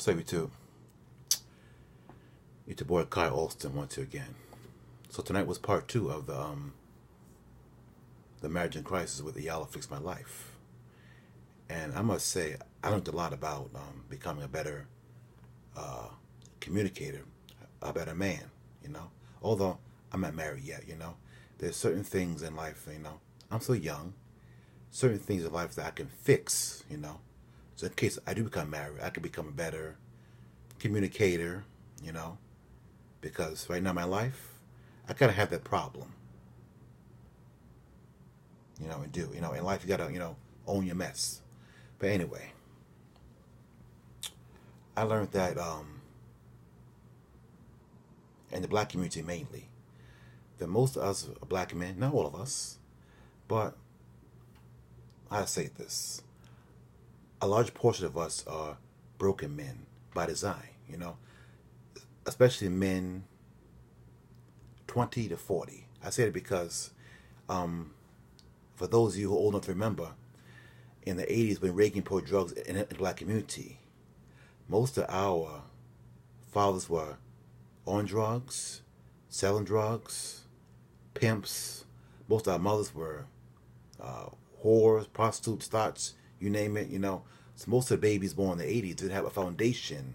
Say we too. It's your boy Kai Alston once again. So tonight was part two of the marriage in crisis with Iyanla Fix My Life, and I must say I learned a lot about becoming a better communicator, a better man. You know, although I'm not married yet. There's certain things in life. I'm so young. Certain things in life that I can fix. So in case I do become married, I can become a better communicator. You know, because right now in my life, I kind of have that problem. And do in life you gotta own your mess. But anyway, I learned that in the black community mainly, that most of us are black men, not all of us, but I say this: a large portion of us are broken men by design. Especially men 20 to 40. I say it because for those of you who are old enough to remember, in the 80s when Reagan poured drugs in the black community, most of our fathers were on drugs, selling drugs, pimps. Most of our mothers were whores, prostitutes, thots, you name it. So most of the babies born in the 80s didn't have a foundation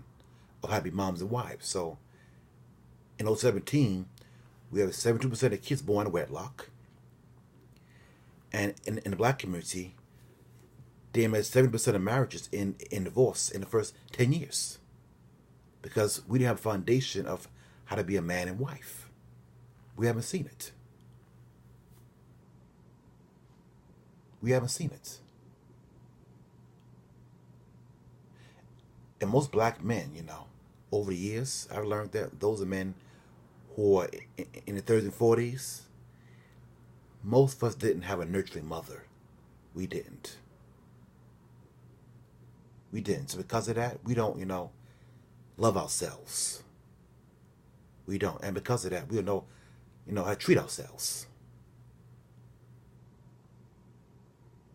of happy moms and wives. So in 2017, we have 72% of kids born in wedlock. And in the black community, damn near 70% of marriages in divorce in the first 10 years. Because we didn't have a foundation of how to be a man and wife. We haven't seen it. We haven't seen it. And most black men, over the years, I've learned that those are men who are in the 30s and 40s. Most of us didn't have a nurturing mother. We didn't. We didn't. So because of that, we don't, love ourselves. We don't. And because of that, we don't know, how to treat ourselves.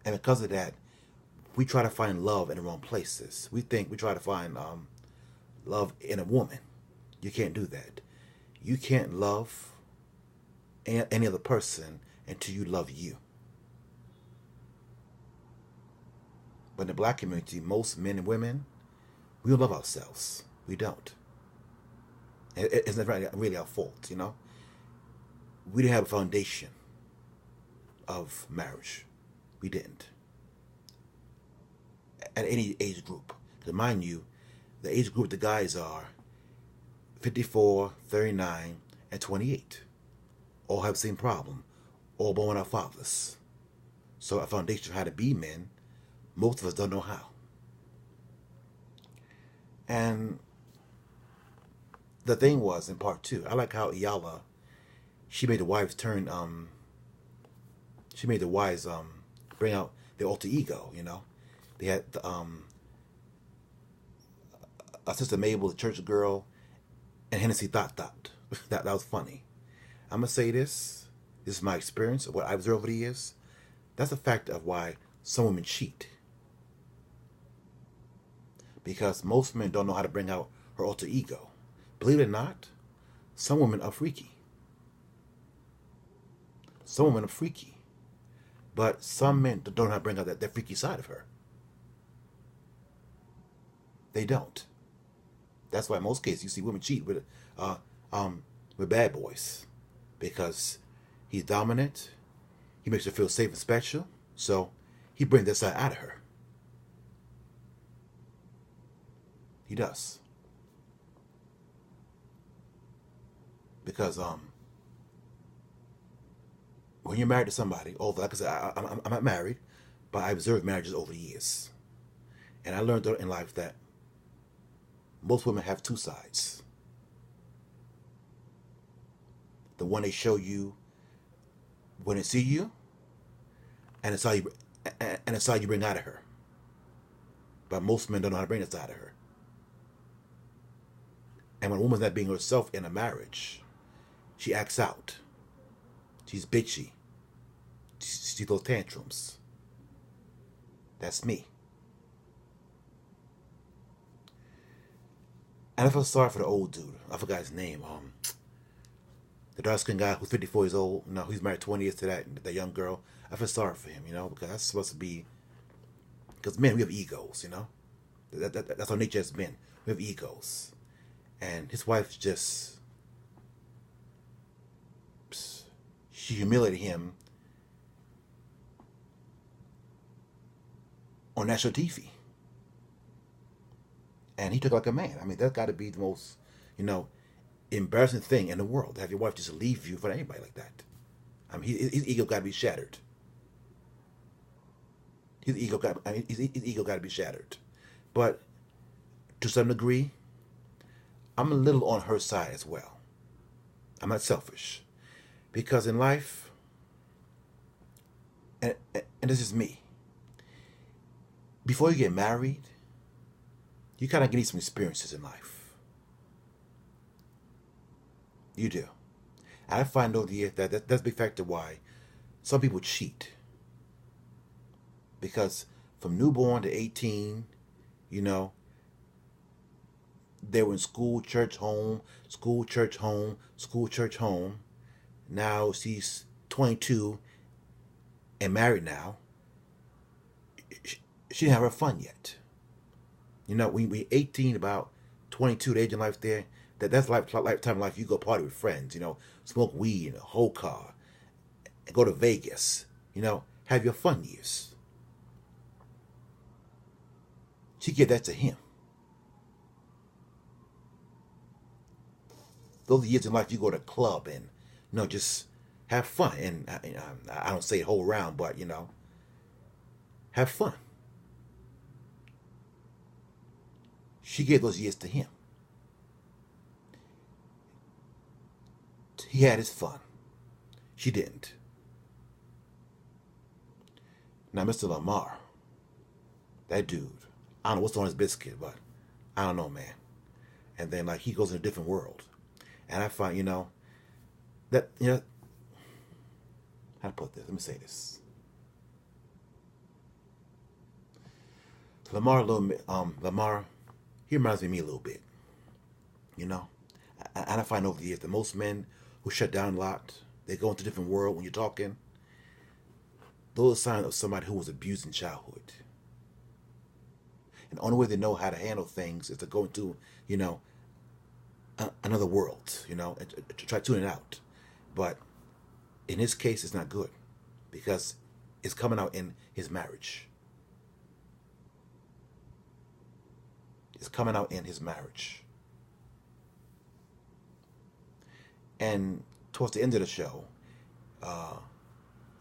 And because of that, we try to find love in the wrong places. We try to find love in a woman. You can't do that. You can't love any other person until you love you. But in the black community, most men and women, we don't love ourselves. We don't. It's not really our fault, We didn't have a foundation of marriage. We didn't. At any age group. To mind you, the age group the guys are 54, 39, and 28. All have the same problem. All born our fathers. So a foundation of how to be men, most of us don't know how. And the thing was, in part two, I like how Iyanla, she made the wives bring out their alter ego, They had a sister Mabel, the church girl, and Hennessy Thought. that was funny. I'm going to say this. This is my experience of what I've observed over the years. That's a fact of why some women cheat. Because most men don't know how to bring out her alter ego. Believe it or not, some women are freaky. Some women are freaky. But some men don't know how to bring out that freaky side of her. They don't. That's why in most cases you see women cheat with bad boys. Because he's dominant. He makes her feel safe and special. So he brings that side out of her. He does. Because when you're married to somebody, although like I said, I'm not married, but I observed marriages over the years. And I learned in life that most women have two sides. The one they show you when they see you, and it's how you bring out of her. But most men don't know how to bring this out of her. And when a woman's not being herself in a marriage, she acts out. She's bitchy. She throws tantrums. That's me. And I felt sorry for the old dude. I forgot his name. The dark skinned guy who's 54 years old. You know, he's married 20 years to that young girl. I feel sorry for him, you know, because that's supposed to be. Because men, we have egos, you know. That's our nature as men. We have egos, and his wife just she humiliated him on national TV, and he took it like a man. I mean, that's got to be the most, you know, embarrassing thing in the world to have your wife just leave you for anybody like that. I mean, his ego got to be shattered. His ego got to be shattered. But to some degree, I'm a little on her side as well. I'm not selfish, because in life, and this is me. Before you get married, you kind of need some experiences in life. You do. I find over the years that's a big factor why some people cheat. Because from newborn to 18, you know, they were in school, church, home, school, church, home, school, church, home. Now she's 22 and married now. She didn't have her fun yet. You know, when we're 18, about 22, the age in life there, that's lifetime life. You go party with friends, you know, smoke weed in a whole car, and go to Vegas, you know, have your fun years. She gave that to him. Those years in life you go to a club and, you know, just have fun. And I don't say whole round, but, you know, have fun. She gave those years to him. He had his fun. She didn't. Now, Mr. Lamar, that dude, I don't know what's on his biscuit, but I don't know, man. And then, like, he goes in a different world. And I find, you know, that, you know, how to put this? Let me say this. Lamar, he reminds me of me a little bit, you know. And I find over the years that most men who shut down a lot, they go into a different world when you're talking. Those are signs of somebody who was abused in childhood. And the only way they know how to handle things is to go into, you know, another world, you know, and to try tuning it out. But in his case, it's not good because it's coming out in his marriage. It's coming out in his marriage. And towards the end of the show,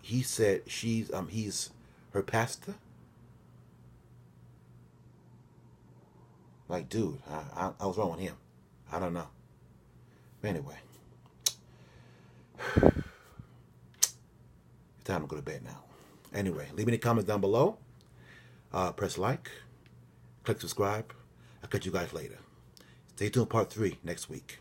he said he's her pastor. Like, dude, I was wrong with him. I don't know. But anyway, it's time to go to bed now. Anyway, leave any comments down below. Press like, click subscribe. I'll catch you guys later. Stay tuned for part 3 next week.